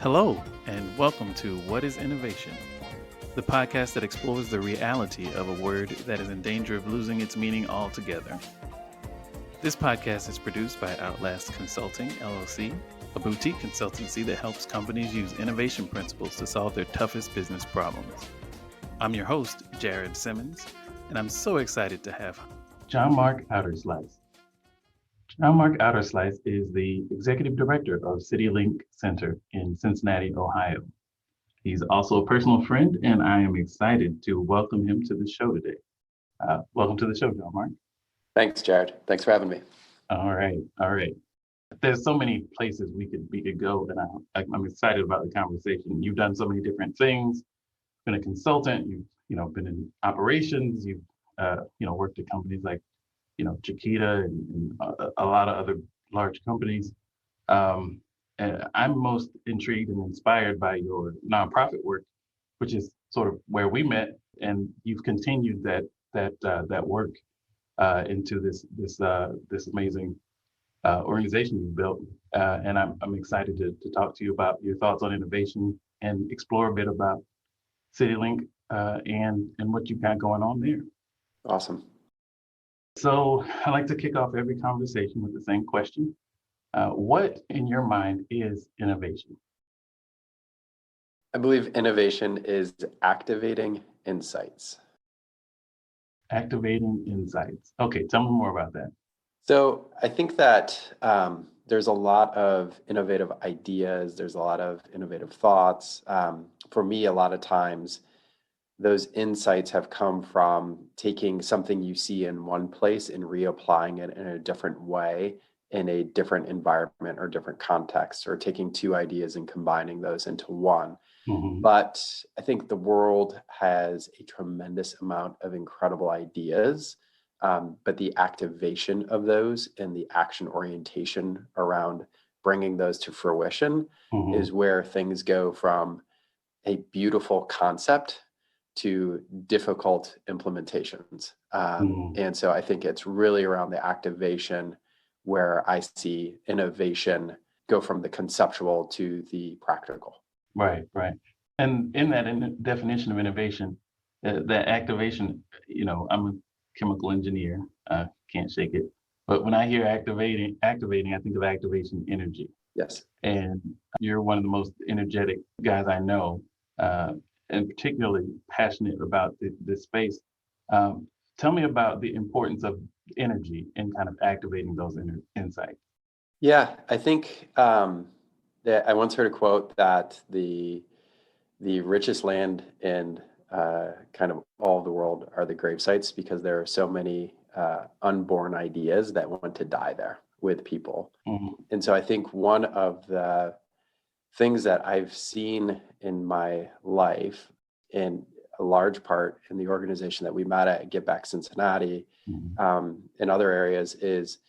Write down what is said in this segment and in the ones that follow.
Hello, and welcome to What is Innovation, the podcast that explores the reality of a word that is in danger of losing its meaning altogether. This podcast is produced by Outlast Consulting, LLC, a boutique consultancy that helps companies use innovation principles to solve their toughest business problems. I'm your host, Jared Simmons, and I'm so excited to have Johnmark Oudersluys. Johnmark Oudersluys is the Executive Director of CityLink Center in Cincinnati, Ohio. He's also a personal friend, and I am excited to welcome him to the show today. Welcome to the show, Johnmark. Thanks, Jared. Thanks for having me. All right. There's so many places we could go, and I'm excited about the conversation. You've done so many different things. Been a consultant. You've been in operations. You've worked at companies like Chiquita and a lot of other large companies. And I'm most intrigued and inspired by your nonprofit work, which is sort of where we met, and you've continued that work into this amazing organization you've built. And I'm excited to talk to you about your thoughts on innovation and explore a bit about CityLink and what you've got going on there. Awesome. So I like to kick off every conversation with the same question. What in your mind is innovation? I believe innovation is activating insights. Activating insights. Okay, tell me more about that. So I think that there's a lot of innovative ideas. There's a lot of innovative thoughts. For me, a lot of times, those insights have come from taking something you see in one place and reapplying it in a different way, in a different environment or different context, or taking two ideas and combining those into one. Mm-hmm. But I think the world has a tremendous amount of incredible ideas, but the activation of those and the action orientation around bringing those to fruition is where things go from a beautiful concept to difficult implementations. And so I think it's really around the activation where I see innovation go from the conceptual to the practical. Right. And in that definition of innovation, that activation, I'm a chemical engineer, can't shake it. But when I hear activating, I think of activation energy. Yes. And you're one of the most energetic guys I know. And particularly passionate about this space. Tell me about the importance of energy in kind of activating those insights. Yeah, I think that I once heard a quote that the richest land in kind of all of the world are the grave sites, because there are so many unborn ideas that want to die there with people. And so I think one of the things that I've seen in my life, in a large part in the organization that we met at Get Back Cincinnati, in other areas, is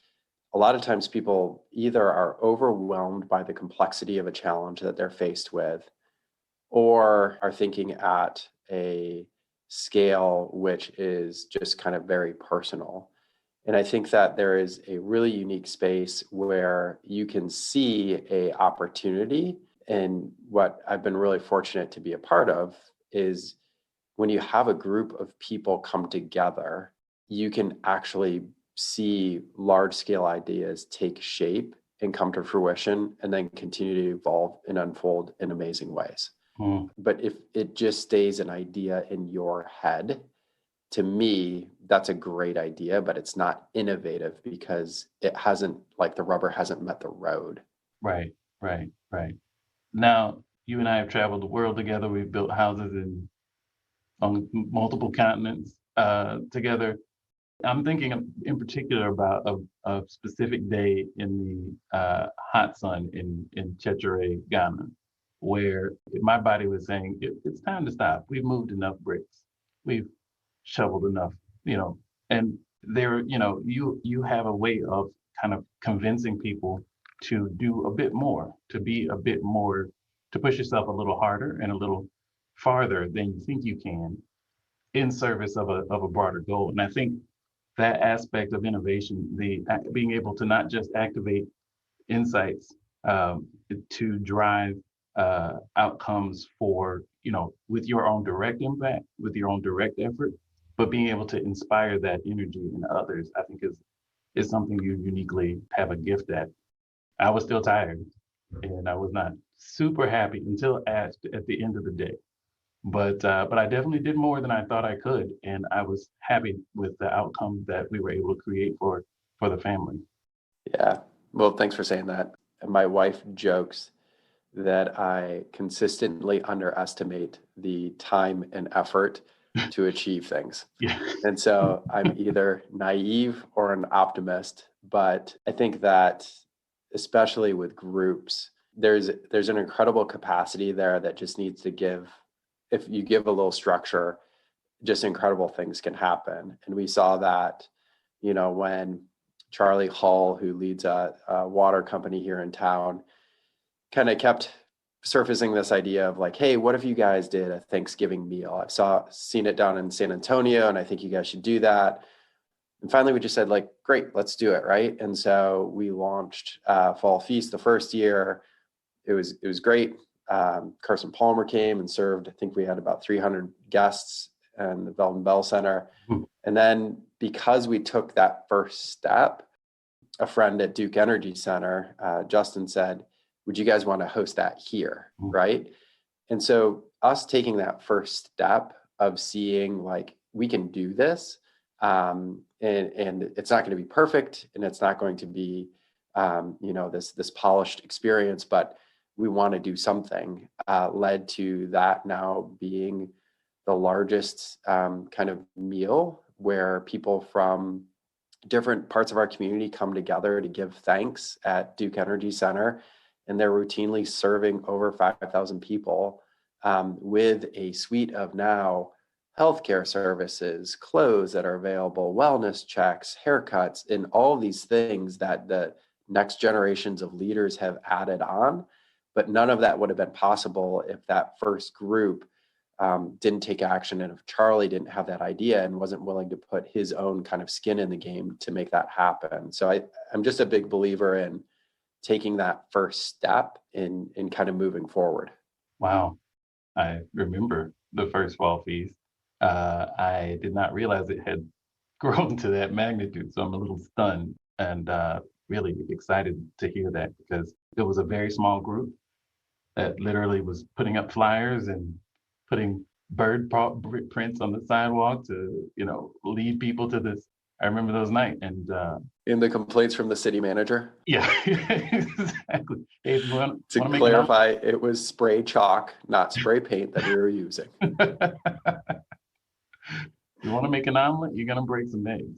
a lot of times people either are overwhelmed by the complexity of a challenge that they're faced with, or are thinking at a scale which is just kind of very personal. And I think that there is a really unique space where you can see a opportunity. And what I've been really fortunate to be a part of is when you have a group of people come together, you can actually see large scale ideas take shape and come to fruition, and then continue to evolve and unfold in amazing ways. But if it just stays an idea in your head, to me, that's a great idea, but it's not innovative because it hasn't, like the rubber hasn't met the road. Right. Now, you and I have traveled the world together. We've built houses on multiple continents together. I'm thinking in particular about a specific day in the hot sun in Chechire, Ghana, where my body was saying, it's time to stop. We've moved enough bricks. We've shoveled enough, and there, you have a way of kind of convincing people to do a bit more, to be a bit more, to push yourself a little harder and a little farther than you think you can in service of a broader goal. And I think that aspect of innovation, the being able to not just activate insights to drive outcomes for, with your own direct impact, with your own direct effort, but being able to inspire that energy in others, I think is something you uniquely have a gift at. I was still tired and I was not super happy until asked at the end of the day. But I definitely did more than I thought I could, and I was happy with the outcome that we were able to create for the family. Yeah. Well, thanks for saying that. My wife jokes that I consistently underestimate the time and effort to achieve things. Yeah. And so I'm either naive or an optimist, but I think that especially with groups, there's an incredible capacity there that just needs to give, if you give a little structure, just incredible things can happen. And we saw that, when Charlie Hull, who leads a water company here in town, kind of kept surfacing this idea of like, hey, what if you guys did a Thanksgiving meal? Seen it down in San Antonio, and I think you guys should do that. And finally, we just said like, great, let's do it, right? And so we launched Fall Feast the first year. It was great. Carson Palmer came and served. I think we had about 300 guests in the Belden Bell Center. And then because we took that first step, a friend at Duke Energy Center, Justin, said, would you guys want to host that here, right? And so us taking that first step of seeing like, we can do this, and it's not going to be perfect, and it's not going to be, this polished experience, but we want to do something, led to that now being the largest kind of meal where people from different parts of our community come together to give thanks at Duke Energy Center. And they're routinely serving over 5,000 people with a suite of now healthcare services, clothes that are available, wellness checks, haircuts, and all these things that the next generations of leaders have added on. But none of that would have been possible if that first group didn't take action, and if Charlie didn't have that idea and wasn't willing to put his own kind of skin in the game to make that happen. So I'm just a big believer in taking that first step in kind of moving forward. Wow. I remember the first Fall Feast. I did not realize it had grown to that magnitude. So I'm a little stunned and really excited to hear that, because it was a very small group that literally was putting up flyers and putting prints on the sidewalk to, lead people to this. I remember those nights. And in the complaints from the city manager. Yeah, exactly. Hey, to clarify, it was spray chalk, not spray paint that we were using. You want to make an omelet, you're gonna break some eggs.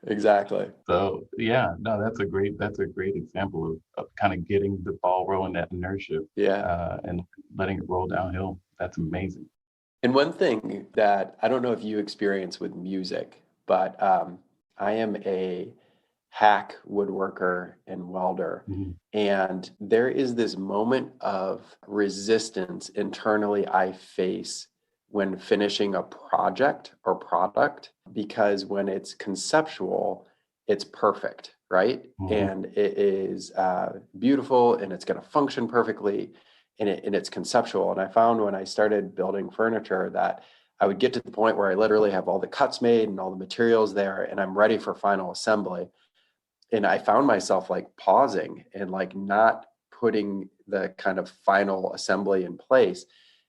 Exactly. So yeah, no, that's a great example of kind of getting the ball rolling, that inertia. Yeah. And letting it roll downhill. That's amazing. And one thing that I don't know if you experience with music, but I am a hack woodworker and welder. Mm-hmm. And there is this moment of resistance internally I face when finishing a project or product, because when it's conceptual, it's perfect, right? Mm-hmm. And it is beautiful, and it's going to function perfectly, and it's conceptual. And I found when I started building furniture that I would get to the point where I literally have all the cuts made and all the materials there, and I'm ready for final assembly. And I found myself like pausing and like not putting the kind of final assembly in place.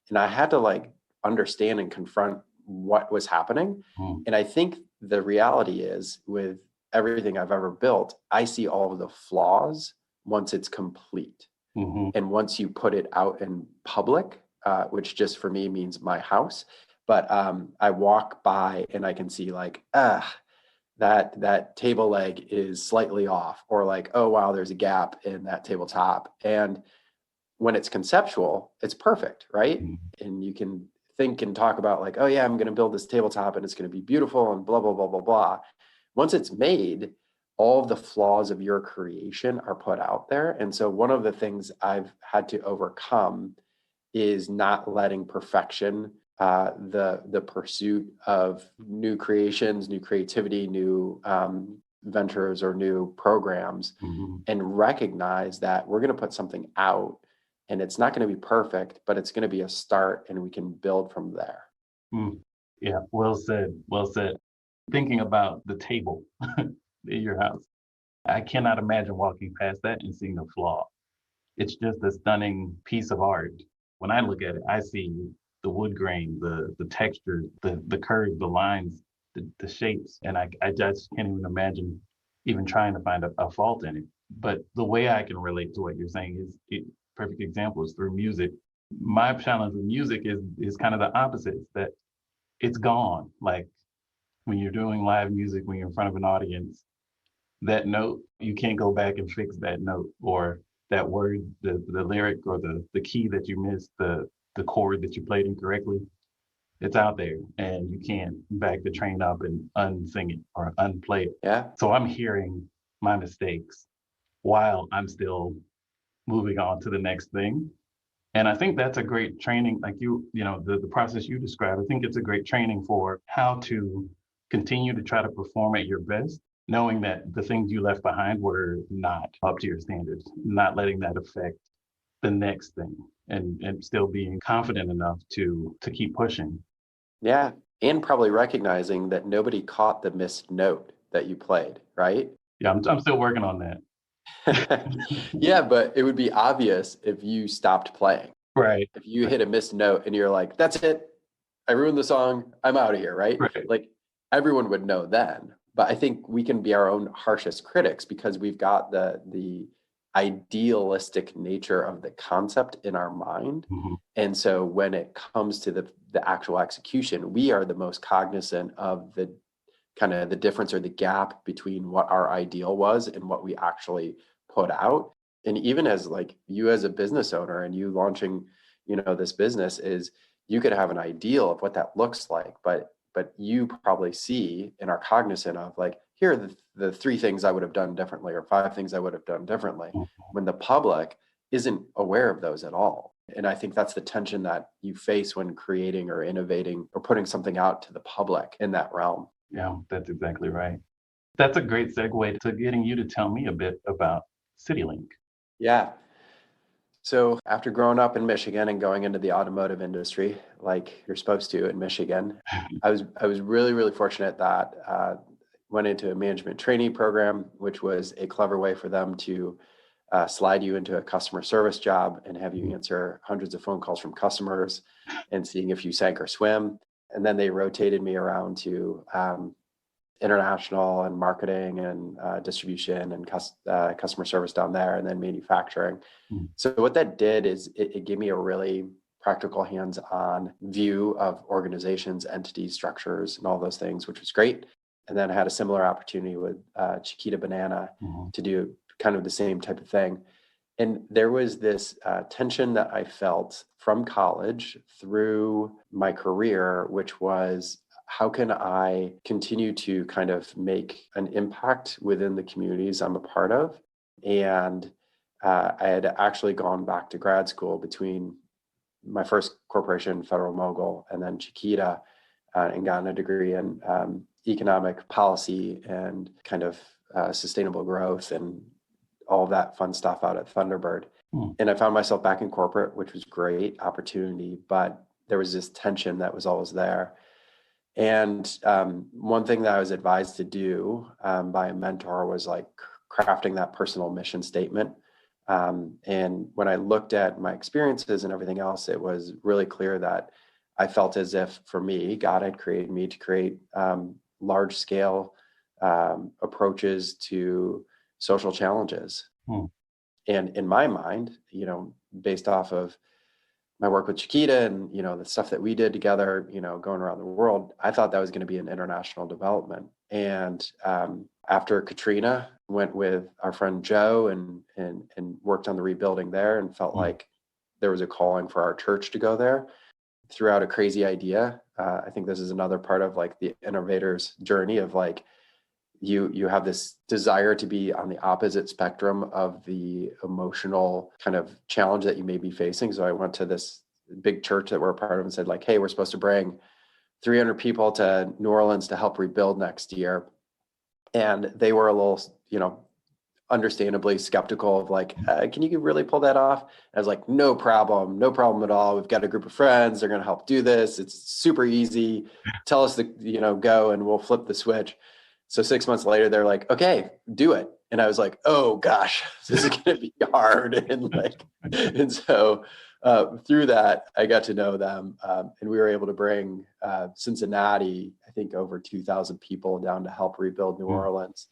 And I had to like understand and confront what was happening. And I think the reality is, with everything I've ever built, I see all of the flaws once it's complete. Mm-hmm. And once you put it out in public, which just for me means my house, but I walk by and I can see like, that table leg is slightly off, or like, oh, wow, there's a gap in that tabletop. And when it's conceptual, it's perfect, right? Mm-hmm. And you can think and talk about like, oh yeah, I'm going to build this tabletop and it's going to be beautiful and blah, blah, blah, blah, blah. Once it's made, all of the flaws of your creation are put out there. And so one of the things I've had to overcome is not letting perfection, the pursuit of new creations, new creativity, new ventures or new programs, Mm-hmm. and recognize that we're going to put something out, and it's not going to be perfect, but it's going to be a start, and we can build from there. Mm. Yeah, well said. Well said. Thinking about the table in your house, I cannot imagine walking past that and seeing a flaw. It's just a stunning piece of art. When I look at it, I see the wood grain, the texture, the curves, the lines, the shapes, and I just can't even imagine even trying to find a fault in it. But the way I can relate to what you're saying perfect example is through music. My challenge with music is kind of the opposite. It's that it's gone. Like when you're doing live music, when you're in front of an audience, that note, you can't go back and fix that note or that word, the lyric or the key that you missed, the chord that you played incorrectly. It's out there and you can't back the train up and unsing it or unplay it. Yeah. So I'm hearing my mistakes while I'm still moving on to the next thing. And I think that's a great training, like the process you described, I think it's a great training for how to continue to try to perform at your best, knowing that the things you left behind were not up to your standards, not letting that affect the next thing and still being confident enough to keep pushing. Yeah. And probably recognizing that nobody caught the missed note that you played, right? Yeah, I'm still working on that. Yeah, but it would be obvious if you stopped playing. Right. If you hit a missed note and you're like, that's it, I ruined the song, I'm out of here, right? Right. Like everyone would know then. But I think we can be our own harshest critics because we've got the idealistic nature of the concept in our mind. Mm-hmm. And so when it comes to the actual execution, we are the most cognizant of the kind of the difference or the gap between what our ideal was and what we actually put out. And even as like you as a business owner and you launching, this business is you could have an ideal of what that looks like, but you probably see and are cognizant of like, here are the 3 things I would have done differently or 5 things I would have done differently, when the public isn't aware of those at all. And I think that's the tension that you face when creating or innovating or putting something out to the public in that realm. Yeah, that's exactly right. That's a great segue to getting you to tell me a bit about CityLink. Yeah. So after growing up in Michigan and going into the automotive industry, like you're supposed to in Michigan, I was really, really fortunate that went into a management trainee program, which was a clever way for them to slide you into a customer service job and have you answer hundreds of phone calls from customers and seeing if you sank or swim. And then they rotated me around to international and marketing and distribution and customer service down there, and then manufacturing. Mm. So what that did is it gave me a really practical hands-on view of organizations, entities, structures, and all those things, which was great. And then I had a similar opportunity with Chiquita Banana to do kind of the same type of thing. And there was this tension that I felt from college through my career, which was, how can I continue to kind of make an impact within the communities I'm a part of? And I had actually gone back to grad school between my first corporation, Federal Mogul, and then Chiquita, and gotten a degree in economic policy and kind of sustainable growth and all that fun stuff out at Thunderbird. And I found myself back in corporate, which was great opportunity, but there was this tension that was always there. And one thing that I was advised to do by a mentor was like crafting that personal mission statement. And when I looked at my experiences and everything else, it was really clear that I felt as if, for me, God had created me to create large scale approaches to social challenges. And in my mind, based off of my work with Chiquita and, the stuff that we did together, going around the world, I thought that was going to be an international development. And after Katrina, went with our friend Joe and worked on the rebuilding there and felt like there was a calling for our church to go there. Threw out a crazy idea. I think this is another part of like the innovator's journey of like, you have this desire to be on the opposite spectrum of the emotional kind of challenge that you may be facing. So I went to this big church that we're a part of and said like, hey, we're supposed to bring 300 people to New Orleans to help rebuild next year. And they were a little, understandably skeptical of like, can you really pull that off? And I was like, no problem at all. We've got a group of friends. They're going to help do this. It's super easy. Tell us to, go and we'll flip the switch. So 6 months later, they're like, okay, do it. And I was like, oh gosh, this is going to be hard. And so through that, I got to know them. And we were able to bring Cincinnati, I think over 2,000 people down to help rebuild New Orleans.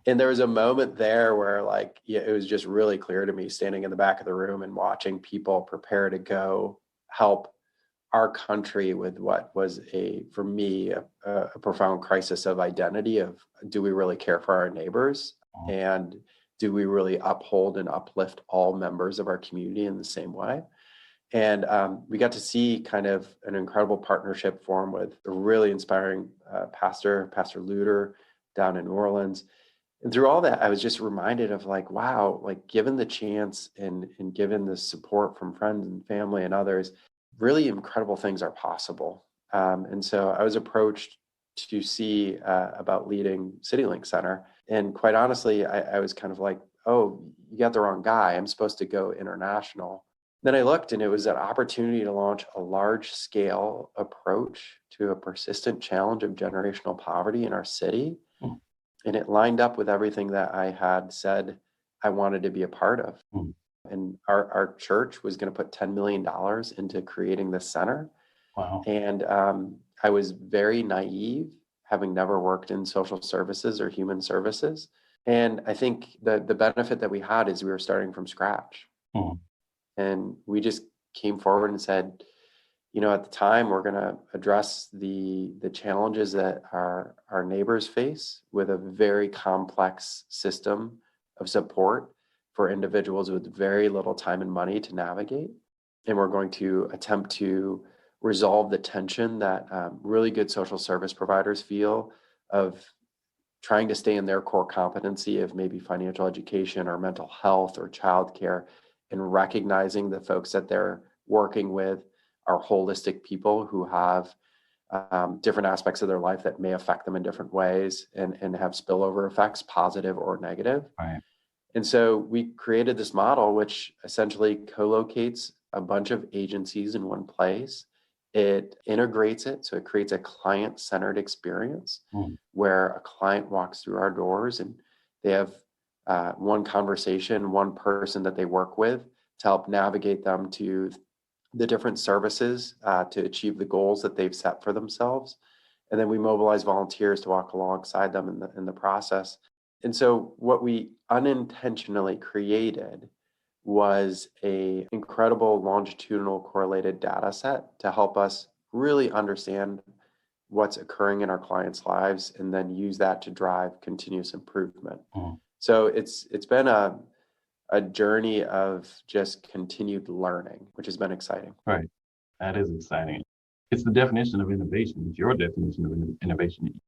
And there was a moment there where it was just really clear to me standing in the back of the room and watching people prepare to go help our country with what was for me, a profound crisis of identity of, do we really care for our neighbors? And do we really uphold and uplift all members of our community in the same way? And we got to see kind of an incredible partnership form with a really inspiring Pastor Luter down in New Orleans. And through all that, I was just reminded of wow, given the chance and given the support from friends and family and others, really incredible things are possible. And so I was approached to see about leading CityLink Center. And quite honestly, I was kind of like, oh, you got the wrong guy. I'm supposed to go international. Then I looked, and it was an opportunity to launch a large scale approach to a persistent challenge of generational poverty in our city. And it lined up with everything that I had said I wanted to be a part of. And our church was going to put $10 million into creating this center. Wow. And I was very naive, having never worked in social services or human services. And I think the benefit that we had is we were starting from scratch. And we just came forward and said, at the time, we're going to address the challenges that our neighbors face with a very complex system of support for individuals with very little time and money to navigate. And we're going to attempt to resolve the tension that really good social service providers feel of trying to stay in their core competency of maybe financial education or mental health or childcare, and recognizing the folks that they're working with are holistic people who have different aspects of their life that may affect them in different ways and have spillover effects, positive or negative. Right. And so we created this model, which essentially co-locates a bunch of agencies in one place. It integrates it, so it creates a client-centered experience where a client walks through our doors and they have one conversation, one person that they work with to help navigate them to the different services to achieve the goals that they've set for themselves. And then we mobilize volunteers to walk alongside them in the process. And so what we unintentionally created was a incredible longitudinal correlated data set to help us really understand what's occurring in our clients' lives and then use that to drive continuous improvement. So it's been a journey of just continued learning, which has been exciting. Right. That is exciting. It's the definition of innovation. It's your definition of innovation.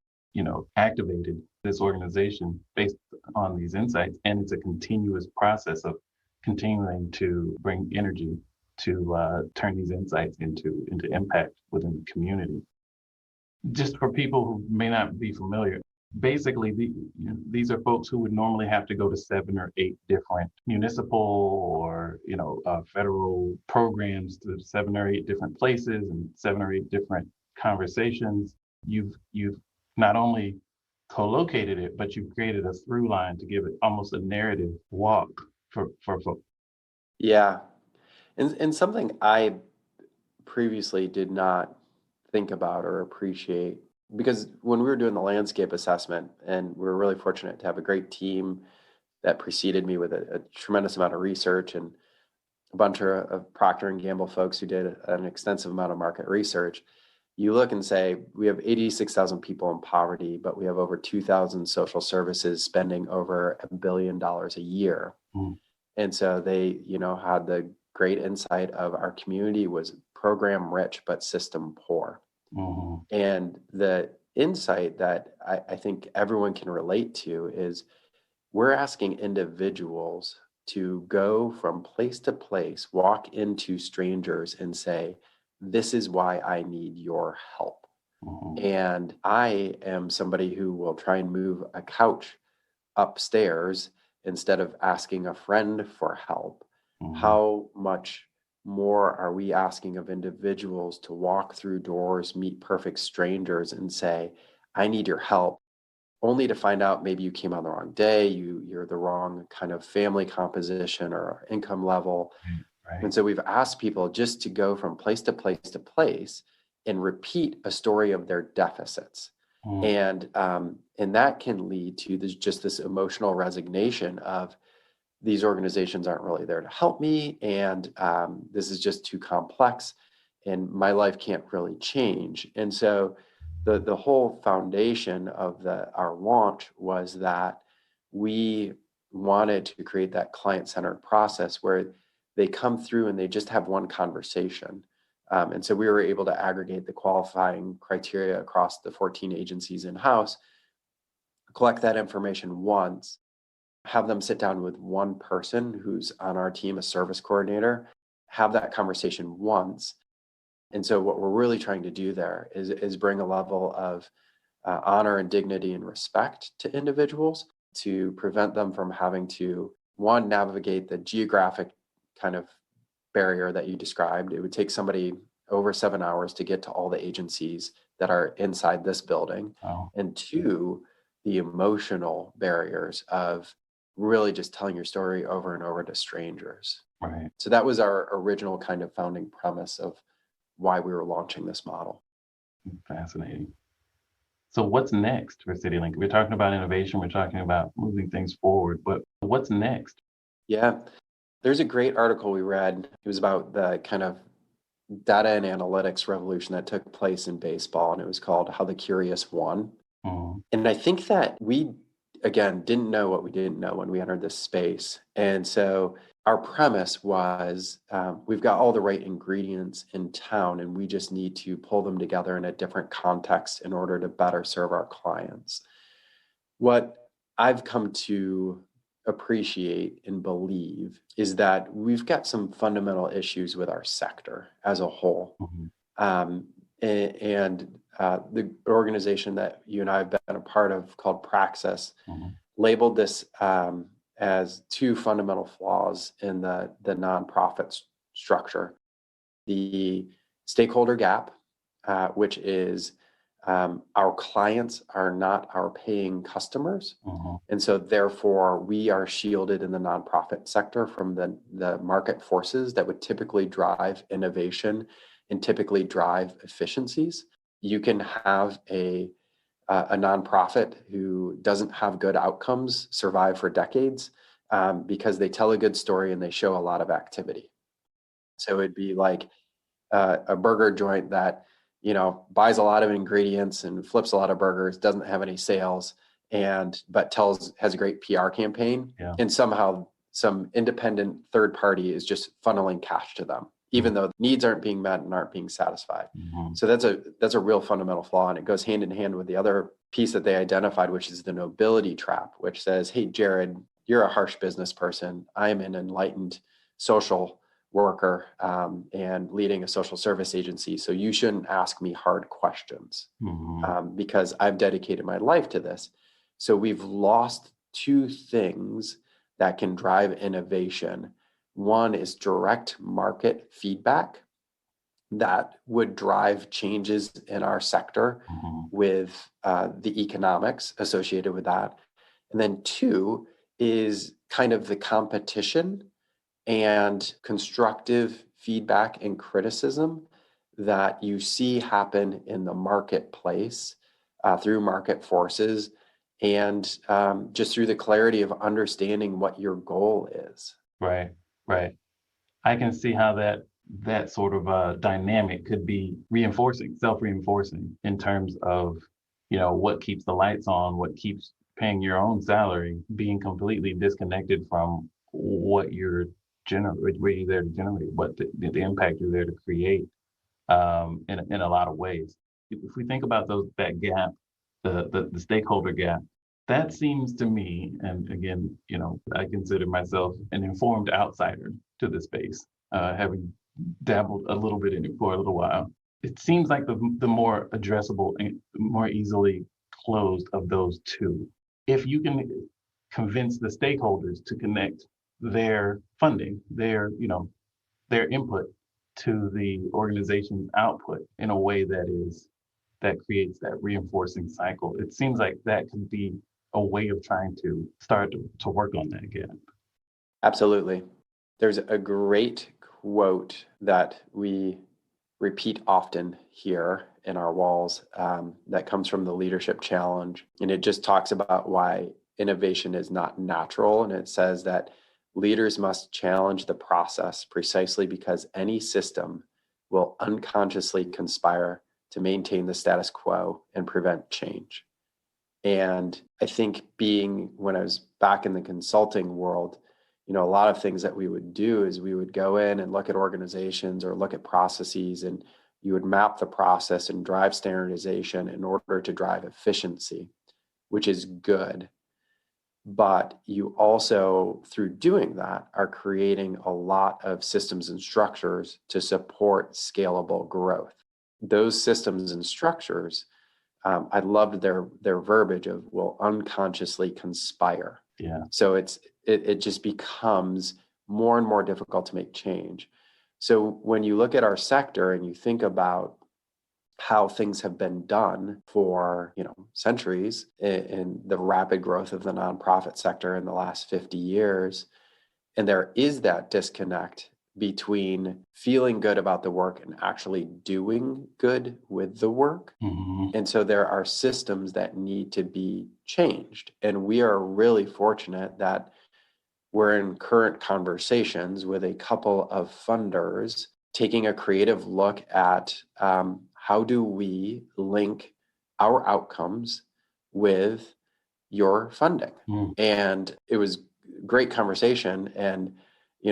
Activated this organization based on these insights, and it's a continuous process of continuing to bring energy to turn these insights into impact within the community. Just for people who may not be familiar, basically these are folks who would normally have to go to 7 or 8 different municipal or federal programs to 7 or 8 different places and 7 or 8 different conversations. You've not only co-located it, but you've created a through line to give it almost a narrative walk for folks. Yeah. And something I previously did not think about or appreciate, because when we were doing the landscape assessment, and we were really fortunate to have a great team that preceded me with a tremendous amount of research and a bunch of Procter & Gamble folks who did an extensive amount of market research. You look and say, we have 86,000 people in poverty, but we have over 2,000 social services spending over $1 billion a year. And so they, had the great insight of our community was program rich, but system poor. And the insight that I think everyone can relate to is we're asking individuals to go from place to place, walk into strangers and say, this is why I need your help. And I am somebody who will try and move a couch upstairs instead of asking a friend for help, Mhm. how much more are we asking of individuals to walk through doors, meet perfect strangers, and say, I need your help, only to find out maybe you came on the wrong day, you're the wrong kind of family composition or income level. Right. And so we've asked people just to go from place to place to place and repeat a story of their deficits. Mm. And that can lead to just this emotional resignation of, these organizations aren't really there to help me, and this is just too complex, and my life can't really change. And so the whole foundation of our launch was that we wanted to create that client-centered process where they come through and they just have one conversation. And so we were able to aggregate the qualifying criteria across the 14 agencies in-house, collect that information once, have them sit down with one person who's on our team, a service coordinator, have that conversation once. And so what we're really trying to do there is bring a level of honor and dignity and respect to individuals to prevent them from having to, one, navigate the geographic kind of barrier that you described. It would take somebody over 7 hours to get to all the agencies that are inside this building. Oh, And two, the emotional barriers of really just telling your story over and over to strangers. right. So that was our original kind of founding premise of why we were launching this model. Fascinating. So what's next for CityLink? We're talking about innovation, we're talking about moving things forward, but what's next? Yeah, there's a great article we read. It was about the kind of data and analytics revolution that took place in baseball, and it was called How the Curious Won. Mhm. And I think that we, again, didn't know what we didn't know when we entered this space. And so our premise was we've got all the right ingredients in town, and we just need to pull them together in a different context in order to better serve our clients. What I've come to appreciate and believe is that we've got some fundamental issues with our sector as a whole. Mhm. Um, and the organization that you and I have been a part of, called Praxis, Mhm. labeled this as two fundamental flaws in the nonprofit structure: the stakeholder gap, which is our clients are not our paying customers. Mhm. And so therefore we are shielded in the nonprofit sector from the market forces that would typically drive innovation and typically drive efficiencies. You can have a nonprofit who doesn't have good outcomes survive for decades because they tell a good story and they show a lot of activity. So it'd be like a burger joint that, buys a lot of ingredients and flips a lot of burgers, doesn't have any sales, and but has a great PR campaign, Yeah. and somehow some independent third party is just funneling cash to them, even though the needs aren't being met and aren't being satisfied. Mhm. So that's a real fundamental flaw, and it goes hand in hand with the other piece that they identified, which is the nobility trap, which says, "Hey, Jared, you're a harsh business person. I am an enlightened social worker and leading a social service agency. So you shouldn't ask me hard questions Mhm. because I've dedicated my life to this." So we've lost two things that can drive innovation. One is direct market feedback that would drive changes in our sector Mhm. with the economics associated with that. And then two is kind of the competition and constructive feedback and criticism that you see happen in the marketplace through market forces and just through the clarity of understanding what your goal is. Right. Right. I can see how that sort of dynamic could be reinforcing, self-reinforcing in terms of, what keeps the lights on, what keeps paying your own salary, being completely disconnected from what you're what you're there to generate, what the impact you're there to create, in a lot of ways. If we think about that gap, the stakeholder gap, that seems to me, and again, I consider myself an informed outsider to the space, having dabbled a little bit in it for a little while. It seems like the more addressable and more easily closed of those two. If you can convince the stakeholders to connect their funding, their input to the organization's output in a way that creates that reinforcing cycle. It seems like that could be a way of trying to start to work on that again. Absolutely. There's a great quote that we repeat often here in our walls that comes from the Leadership Challenge. And it just talks about why innovation is not natural. And it says that leaders must challenge the process precisely because any system will unconsciously conspire to maintain the status quo and prevent change. And I think when I was back in the consulting world, a lot of things that we would do is we would go in and look at organizations or look at processes, and you would map the process and drive standardization in order to drive efficiency, which is good. But you also, through doing that, are creating a lot of systems and structures to support scalable growth. Those systems and structures, I loved their verbiage of will unconsciously conspire. Yeah. So it just becomes more and more difficult to make change. So when you look at our sector and you think about how things have been done for centuries in the rapid growth of the nonprofit sector in the last 50 years, and there is that disconnect between feeling good about the work and actually doing good with the work. Mm-hmm. And so there are systems that need to be changed. And we are really fortunate that we're in current conversations with a couple of funders taking a creative look at how do we link our outcomes with your funding. And it was great conversation. And,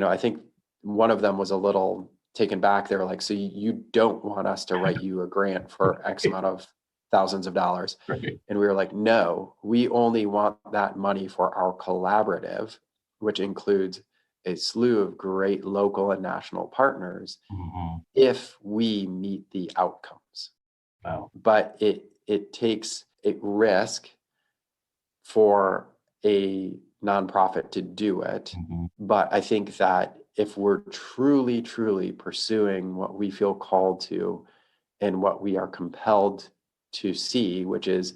I think one of them was a little taken back. They were like, so you don't want us to write you a grant for X amount of thousands of dollars. Right. And we were like, no, we only want that money for our collaborative, which includes a slew of great local and national partners, if we meet the outcomes. Wow. But it takes a risk for a nonprofit to do it. But I think that if we're truly, truly pursuing what we feel called to and what we are compelled to see, which is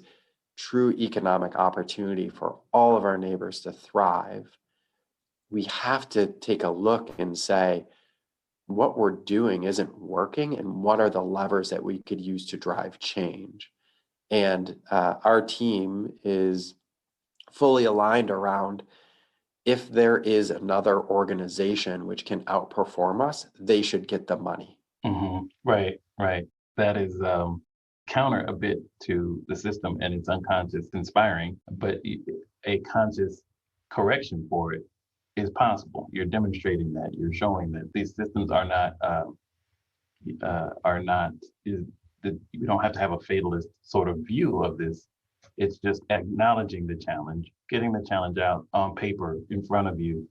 true economic opportunity for all of our neighbors to thrive, we have to take a look and say, what we're doing isn't working, and what are the levers that we could use to drive change? And our team is fully aligned around, if there is another organization which can outperform us, they should get the money. Right. That is counter a bit to the system and its unconscious conspiring, but a conscious correction for it is possible. You're demonstrating that. You're showing that these systems are not you don't have to have a fatalist sort of view of this. It's just acknowledging the challenge, getting the challenge out on paper in front of you,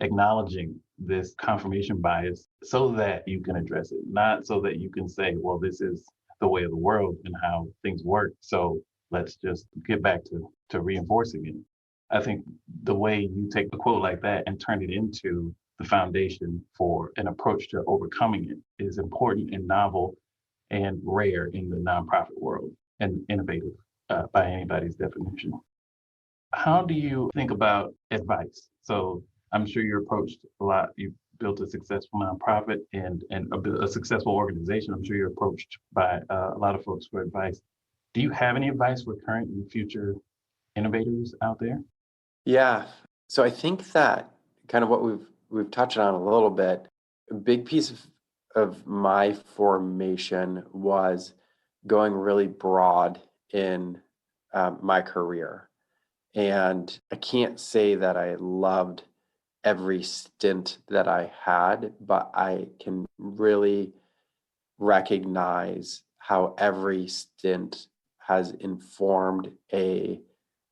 acknowledging this confirmation bias so that you can address it, not so that you can say, well, this is the way of the world and how things work, so let's just get back to reinforcing it. I think the way you take a quote like that and turn it into the foundation for an approach to overcoming it is important and novel and rare in the nonprofit world, and innovative by anybody's definition. How do you think about advice? So I'm sure you're approached a lot. You've built a successful nonprofit and a successful organization. I'm sure you're approached by a lot of folks for advice. Do you have any advice for current and future innovators out there? Yeah. So I think that kind of what we've touched on a little bit, a big piece of my formation was going really broad in my career. And I can't say that I loved every stint that I had, but I can really recognize how every stint has informed a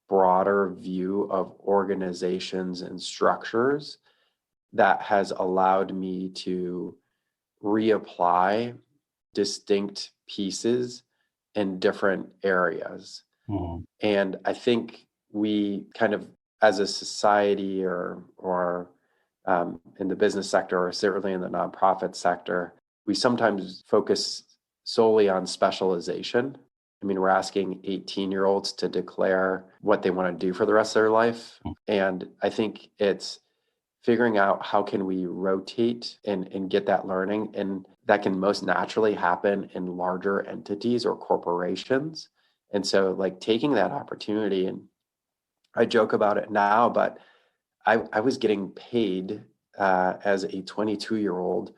broader view of organizations and structures that has allowed me to reapply distinct pieces in different areas. And I think we kind of as a society or in the business sector, or certainly in the nonprofit sector, we sometimes focus solely on specialization. I mean, we're asking 18-year-olds to declare what they want to do for the rest of their life. And I think it's figuring out how can we rotate and get that learning. And that can most naturally happen in larger entities or corporations. And so like taking that opportunity, and I joke about it now, but I was getting paid as a 22-year-old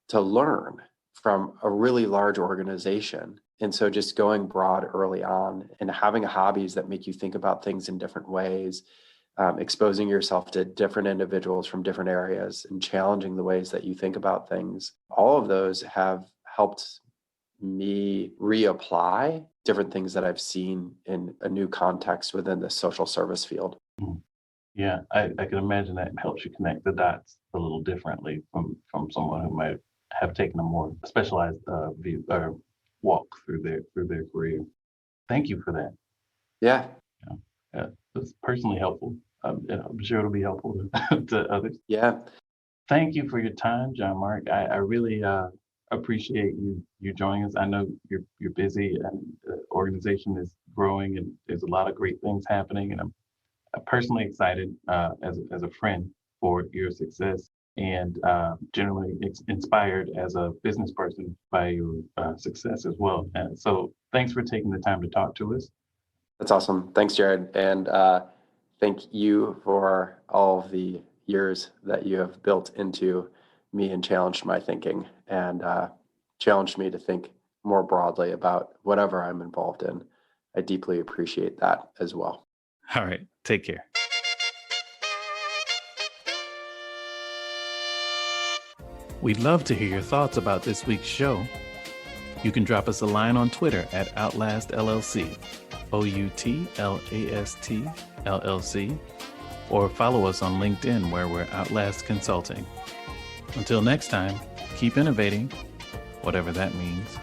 to learn from a really large organization. And so just going broad early on and having hobbies that make you think about things in different ways, exposing yourself to different individuals from different areas and challenging the ways that you think about things. All of those have helped me reapply different things that I've seen in a new context within the social service field. Yeah, I can imagine that helps you connect the dots a little differently from someone who might have taken a more specialized view or walk through their career. Thank you for that. Yeah. Yeah, it's personally helpful. I'm sure it'll be helpful to others. Yeah. Thank you for your time, Johnmark. I really appreciate you joining us. I know you're busy and the organization is growing and there's a lot of great things happening, and I'm personally excited as a friend for your success, and generally inspired as a business person by your success as well. And so thanks for taking the time to talk to us. That's awesome. Thanks, Jared. And thank you for all of the years that you have built into me and challenged my thinking and challenged me to think more broadly about whatever I'm involved in. I deeply appreciate that as well. All right. Take care. We'd love to hear your thoughts about this week's show. You can drop us a line on Twitter at Outlast LLC, OUTLAST LLC, or follow us on LinkedIn where we're Outlast Consulting. Until next time, keep innovating, whatever that means.